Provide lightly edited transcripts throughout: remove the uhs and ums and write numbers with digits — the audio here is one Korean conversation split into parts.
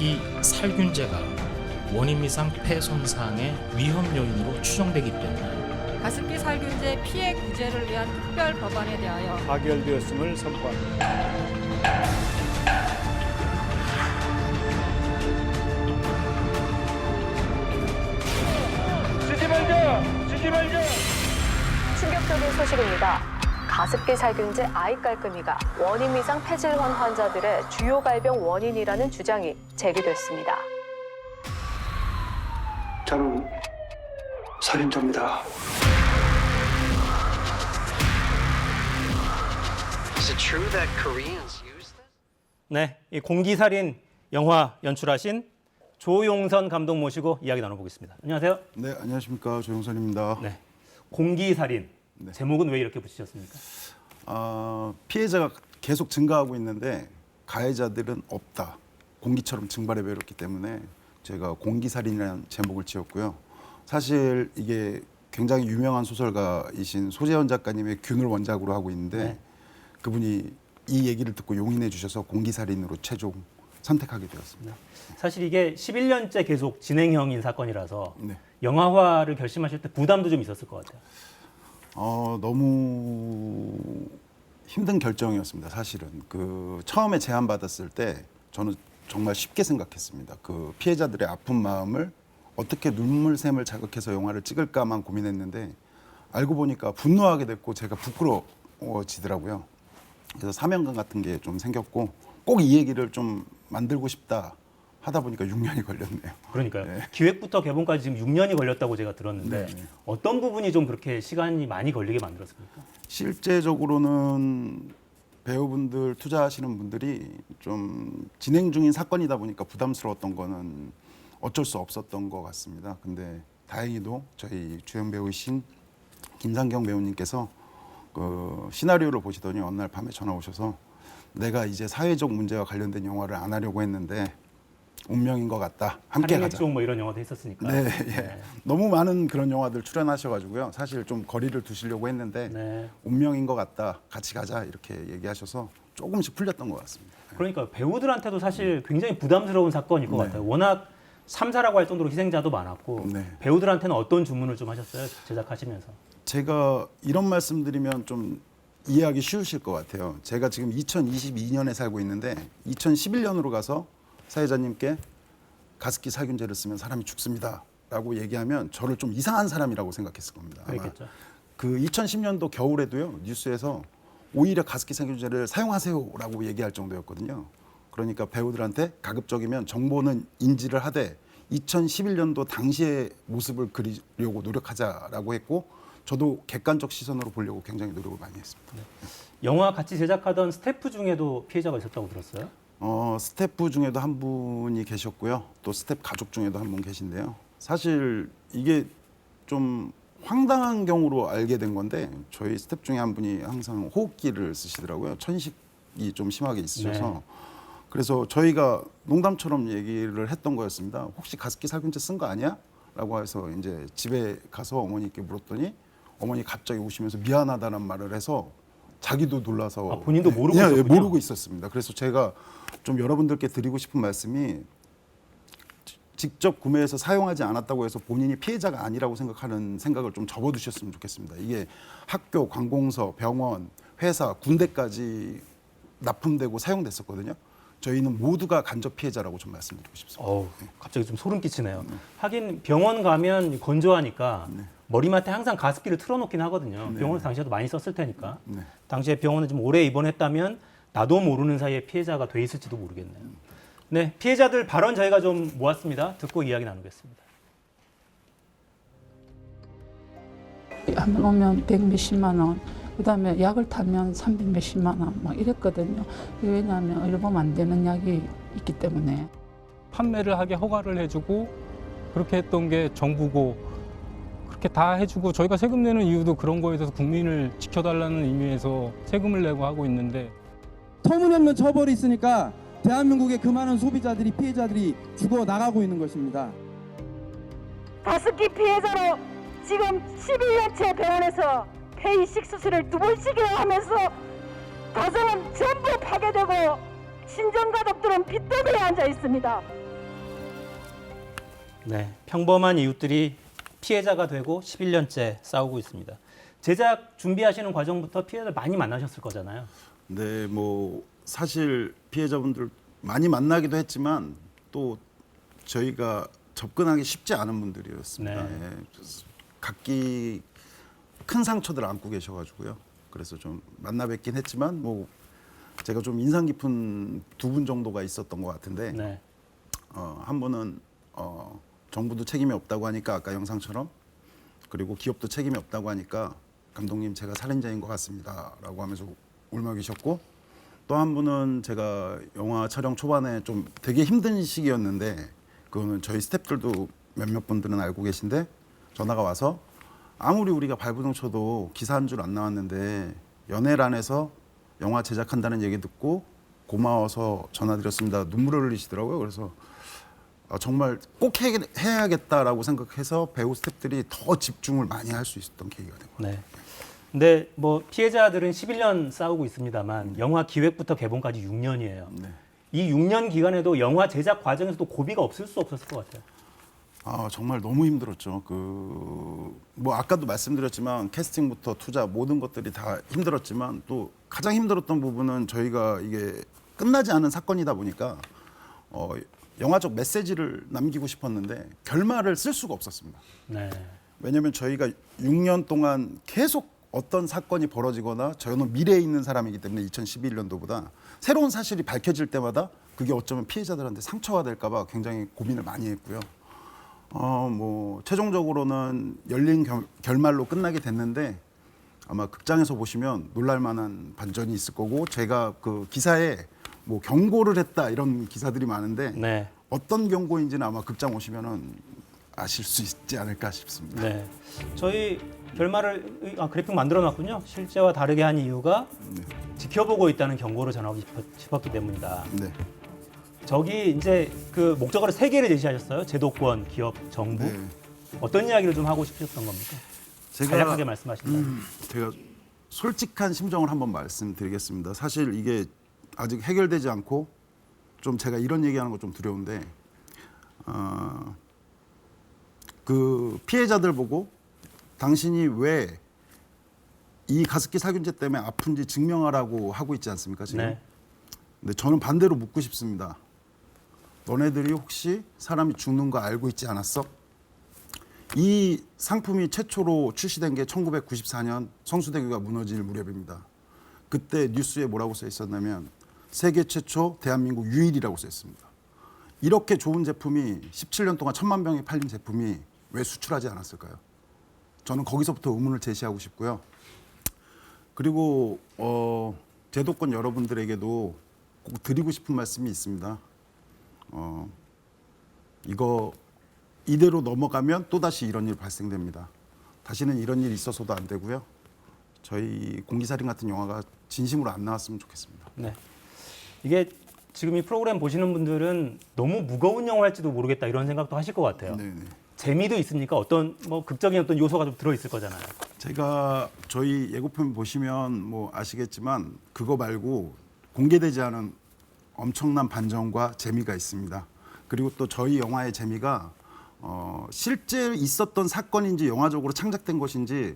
특히 살균제가 원인미상 폐 손상의 위험 요인으로 추정되기 때문에 가습기 살균제 피해 구제를 위한 특별 법안에 대하여 가결되었음을 선포합니다. 지지 말자! 충격적인 소식입니다. 가습기 살균제 아이깔끔이가 원인미상 폐질환 환자들의 주요 발병 원인이라는 주장이 제기됐습니다. 저는 살인자입니다. Is it true that Koreans use this? 네, 이 공기살인 영화 연출하신 조용선 감독 모시고 이야기 나눠보겠습니다. 안녕하세요. 네, 안녕하십니까. 조용선입니다. 네, 공기살인. 네. 제목은 왜 이렇게 붙이셨습니까? 피해자가 계속 증가하고 있는데 가해자들은 없다. 공기처럼 증발해 버렸기 때문에 제가 공기살인이라는 제목을 지었고요. 사실 이게 굉장히 유명한 소설가이신 소재현 작가님의 균을 원작으로 하고 있는데 네. 그분이 이 얘기를 듣고 용인해 주셔서 공기살인으로 최종 선택하게 되었습니다. 사실 이게 11년째 계속 진행형인 사건이라서 네. 영화화를 결심하실 때 부담도 좀 있었을 것 같아요. 너무 힘든 결정이었습니다. 사실은 처음에 제안 받았을 때 저는 정말 쉽게 생각했습니다. 그 피해자들의 아픈 마음을 어떻게 눈물샘을 자극해서 영화를 찍을까만 고민했는데 알고 보니까 분노하게 됐고 제가 부끄러워지더라고요. 그래서 사명감 같은 게 좀 생겼고 꼭 이 얘기를 좀 만들고 싶다 하다 보니까 6년이 걸렸네요. 그러니까요. 네. 기획부터 개봉까지 지금 6년이 걸렸다고 제가 들었는데 네. 어떤 부분이 좀 그렇게 시간이 많이 걸리게 만들었습니까? 실제적으로는 배우분들 투자하시는 분들이 좀 진행 중인 사건이다 보니까 부담스러웠던 거는 어쩔 수 없었던 것 같습니다. 근데 다행히도 저희 주연 배우이신 김상경 배우님께서 그 시나리오를 보시더니 어느 날 밤에 전화 오셔서 내가 이제 사회적 문제와 관련된 영화를 안 하려고 했는데 운명인 것 같다. 함께 살인의 가자. 추억 뭐 이런 영화도 했었으니까. 네, 예. 너무 많은 그런 영화들 출연하셔가지고요. 사실 좀 거리를 두시려고 했는데 네. 운명인 것 같다. 같이 가자 이렇게 얘기하셔서 조금씩 풀렸던 것 같습니다. 그러니까 배우들한테도 사실 굉장히 부담스러운 사건일 것 네. 같아요. 워낙 참사라고 할 정도로 희생자도 많았고 네. 배우들한테는 어떤 주문을 좀 하셨어요? 제작하시면서. 제가 이런 말씀드리면 좀 이해하기 쉬우실 것 같아요. 제가 지금 2022년에 살고 있는데 2011년으로 가서 사회자님께 가습기 살균제를 쓰면 사람이 죽습니다라고 얘기하면 저를 좀 이상한 사람이라고 생각했을 겁니다. 아마 그랬겠죠. 그 2010년도 겨울에도요 뉴스에서 오히려 가습기 살균제를 사용하세요라고 얘기할 정도였거든요. 그러니까 배우들한테 가급적이면 정보는 인지를 하되 2011년도 당시의 모습을 그리려고 노력하자라고 했고 저도 객관적 시선으로 보려고 굉장히 노력을 많이 했습니다. 영화 같이 제작하던 스태프 중에도 피해자가 있었다고 들었어요? 스태프 중에도 한 분이 계셨고요. 또 스태프 가족 중에도 한 분 계신데요. 사실 이게 좀 황당한 경우로 알게 된 건데 저희 스태프 중에 한 분이 항상 호흡기를 쓰시더라고요. 천식이 좀 심하게 있으셔서. 네. 그래서 저희가 농담처럼 얘기를 했던 거였습니다. 혹시 가습기 살균제 쓴 거 아니야? 라고 해서 이제 집에 가서 어머니께 물었더니 어머니 갑자기 오시면서 미안하다는 말을 해서 자기도 놀라서 본인도 모르고 예, 있었군요. 모르고 있었습니다. 그래서 제가 좀 여러분들께 드리고 싶은 말씀이 직접 구매해서 사용하지 않았다고 해서 본인이 피해자가 아니라고 생각하는 생각을 좀 접어두셨으면 좋겠습니다. 이게 학교, 관공서, 병원, 회사, 군대까지 납품되고 사용됐었거든요. 저희는 모두가 간접 피해자라고 좀 말씀드리고 싶습니다. 갑자기 좀 소름 끼치네요. 하긴 병원 가면 건조하니까 머리맡에 항상 가습기를 틀어놓긴 하거든요. 네. 병원에서 당시에도 많이 썼을 테니까. 네. 당시에 병원에 좀 오래 입원했다면 나도 모르는 사이에 피해자가 돼 있을지도 모르겠네요. 네, 피해자들 발언 저희가 좀 모았습니다. 듣고 이야기 나누겠습니다. 한 번 오면 100 몇십만 원, 그다음에 약을 타면 300 몇십만 원 막 이랬거든요. 왜냐하면 의료보험 안 되는 약이 있기 때문에. 판매를 하게 허가를 해주고 그렇게 했던 게 정부고 그렇게 다 해주고 저희가 세금 내는 이유도 그런 거에 대해서 국민을 지켜달라는 의미에서 세금을 내고 하고 있는데 터무니없는 처벌이 있으니까 대한민국의 그 많은 소비자들이 피해자들이 죽어나가고 있는 것입니다. 가습기 피해자로 지금 11년째 병원에서 폐이식 수술을 2번씩이나 하면서 가정은 전부 파괴되고 친정가족들은 빚더미에 앉아 있습니다. 네, 평범한 이웃들이 피해자가 되고 11년째 싸우고 있습니다. 제작 준비하시는 과정부터 피해자들 많이 만나셨을 거잖아요. 네, 뭐 사실 피해자분들 많이 만나기도 했지만 또 저희가 접근하기 쉽지 않은 분들이었습니다. 네. 예, 각기 큰 상처들 안고 계셔가지고요. 그래서 좀 만나 뵙긴 했지만 뭐 제가 좀 인상 깊은 2분 정도가 있었던 것 같은데 네. 한 분은 정부도 책임이 없다고 하니까 아까 영상처럼 그리고 기업도 책임이 없다고 하니까 감독님 제가 살인자인 것 같습니다라고 하면서 울며 계셨고 또 한 분은 제가 영화 촬영 초반에 좀 되게 힘든 시기였는데 그거는 저희 스태프들도 몇몇 분들은 알고 계신데 전화가 와서 아무리 우리가 발부둥 쳐도 기사 한 줄 안 나왔는데 연예란에서 영화 제작한다는 얘기 듣고 고마워서 전화드렸습니다. 눈물을 흘리시더라고요. 그래서 정말 꼭 해야겠다라고 생각해서 배우 스태프들이 더 집중을 많이 할 수 있었던 계기가 된 것 같아요. 네. 근데 뭐 피해자들은 11년 싸우고 있습니다만 영화 기획부터 개봉까지 6년이에요. 네. 이 6년 기간에도 영화 제작 과정에서도 고비가 없을 수 없었을 것 같아요. 정말 너무 힘들었죠. 뭐 아까도 말씀드렸지만 캐스팅부터 투자 모든 것들이 다 힘들었지만 또 가장 힘들었던 부분은 저희가 이게 끝나지 않은 사건이다 보니까 영화적 메시지를 남기고 싶었는데 결말을 쓸 수가 없었습니다. 네. 왜냐하면 저희가 6년 동안 계속 어떤 사건이 벌어지거나 저는 미래에 있는 사람이기 때문에 2011년도보다 새로운 사실이 밝혀질 때마다 그게 어쩌면 피해자들한테 상처가 될까 봐 굉장히 고민을 많이 했고요. 뭐 최종적으로는 열린 결말로 끝나게 됐는데 아마 극장에서 보시면 놀랄 만한 반전이 있을 거고 제가 그 기사에 뭐 경고를 했다 이런 기사들이 많은데 네. 어떤 경고인지는 아마 극장 오시면은 아실 수 있지 않을까 싶습니다. 네. 저희 결말을 그래픽 만들어놨군요. 실제와 다르게 한 이유가 지켜보고 있다는 경고를 전하고 싶었기 때문이다. 네. 저기 이제 그 목적어를 3개를 제시하셨어요. 제도권, 기업, 정부. 네. 어떤 이야기를 좀 하고 싶으셨던 겁니까? 간략하게 말씀하신다면. 제가 솔직한 심정을 한번 말씀드리겠습니다. 사실 이게 아직 해결되지 않고 좀 제가 이런 얘기하는 거 좀 두려운데 그 피해자들 보고 당신이 왜 이 가습기 살균제 때문에 아픈지 증명하라고 하고 있지 않습니까 지금? 네. 근데 저는 반대로 묻고 싶습니다. 너네들이 혹시 사람이 죽는 거 알고 있지 않았어? 이 상품이 최초로 출시된 게 1994년 성수대교가 무너질 무렵입니다. 그때 뉴스에 뭐라고 써 있었냐면 세계 최초 대한민국 유일이라고 써 있습니다. 이렇게 좋은 제품이 17년 동안 1000만 병이 팔린 제품이 왜 수출하지 않았을까요? 저는 거기서부터 의문을 제시하고 싶고요. 그리고 제도권 여러분들에게도 꼭 드리고 싶은 말씀이 있습니다. 이거 이대로 넘어가면 또다시 이런 일 발생됩니다. 다시는 이런 일이 있어서도 안 되고요. 저희 공기살인 같은 영화가 진심으로 안 나왔으면 좋겠습니다. 네. 이게 지금 이 프로그램 보시는 분들은 너무 무거운 영화일지도 모르겠다 이런 생각도 하실 것 같아요. 네네. 재미도 있으니까 어떤 뭐 극적인 어떤 요소가 좀 들어 있을 거잖아요. 제가 저희 예고편 보시면 뭐 아시겠지만 그거 말고 공개되지 않은 엄청난 반전과 재미가 있습니다. 그리고 또 저희 영화의 재미가 실제 있었던 사건인지 영화적으로 창작된 것인지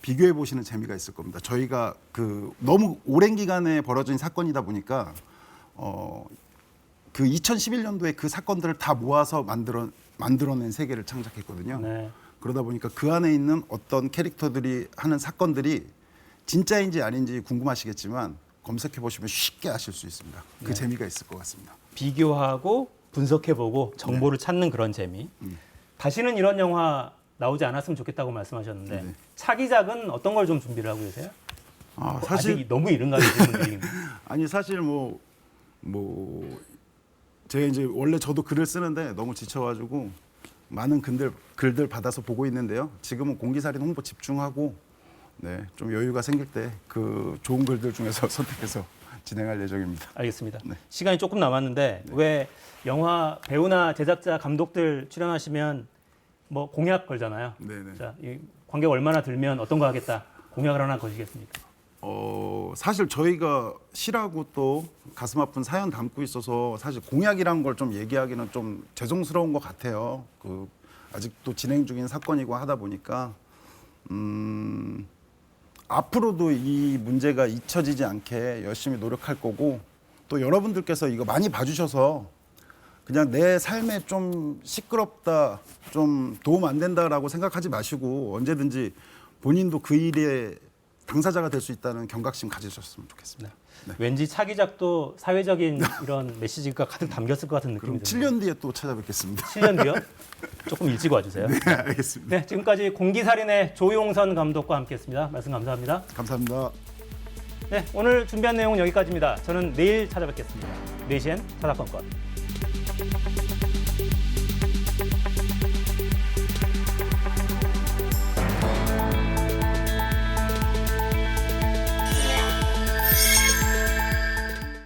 비교해 보시는 재미가 있을 겁니다. 저희가 그 너무 오랜 기간에 벌어진 사건이다 보니까 그 2011년도에 그 사건들을 다 모아서 만들어낸 세계를 창작했거든요. 네. 그러다 보니까 그 안에 있는 어떤 캐릭터들이 하는 사건들이 진짜인지 아닌지 궁금하시겠지만 검색해 보시면 쉽게 아실 수 있습니다. 그 네. 재미가 있을 것 같습니다. 비교하고 분석해보고 정보를 찾는 그런 재미. 다시는 이런 영화 나오지 않았으면 좋겠다고 말씀하셨는데 네. 차기작은 어떤 걸 좀 준비를 하고 계세요? 사실 아직 너무 이른가 질문드리는데. 아니 사실 뭐 제가 이제 원래 저도 글을 쓰는데 너무 지쳐가지고 많은 글들 받아서 보고 있는데요. 지금은 공기살인 홍보 집중하고 좀 여유가 생길 때 그 좋은 글들 중에서 선택해서 진행할 예정입니다. 알겠습니다. 네. 시간이 조금 남았는데 왜 영화 배우나 제작자, 감독들 출연하시면 뭐 공약 걸잖아요. 네네. 자, 이 관객 얼마나 들면 어떤 거 하겠다 공약을 하나 거시겠습니까? 사실 저희가 시라고 또 가슴 아픈 사연 담고 있어서 사실 공약이란 걸 좀 얘기하기는 좀 죄송스러운 것 같아요. 아직도 진행 중인 사건이고 하다 보니까 앞으로도 이 문제가 잊혀지지 않게 열심히 노력할 거고, 또 여러분들께서 이거 많이 봐주셔서 그냥 내 삶에 좀 시끄럽다, 좀 도움 안 된다라고 생각하지 마시고 언제든지 본인도 그 일에 당사자가 될 수 있다는 경각심 가지셨으면 좋겠습니다. 네. 왠지 차 기작도 사회적인 이런 메시지가 가득 담겼을 것 같은 그럼 느낌이 듭니다. 7년 뒤에 또 찾아뵙겠습니다. 7년 뒤요? 조금 일찍 와주세요. 네, 알겠습니다. 네, 지금까지 공기살인의 조용선 감독과 함께했습니다. 말씀 감사합니다. 감사합니다. 네, 오늘 준비한 내용은 여기까지입니다. 저는 내일 찾아뵙겠습니다. 4시엔 찾아건건.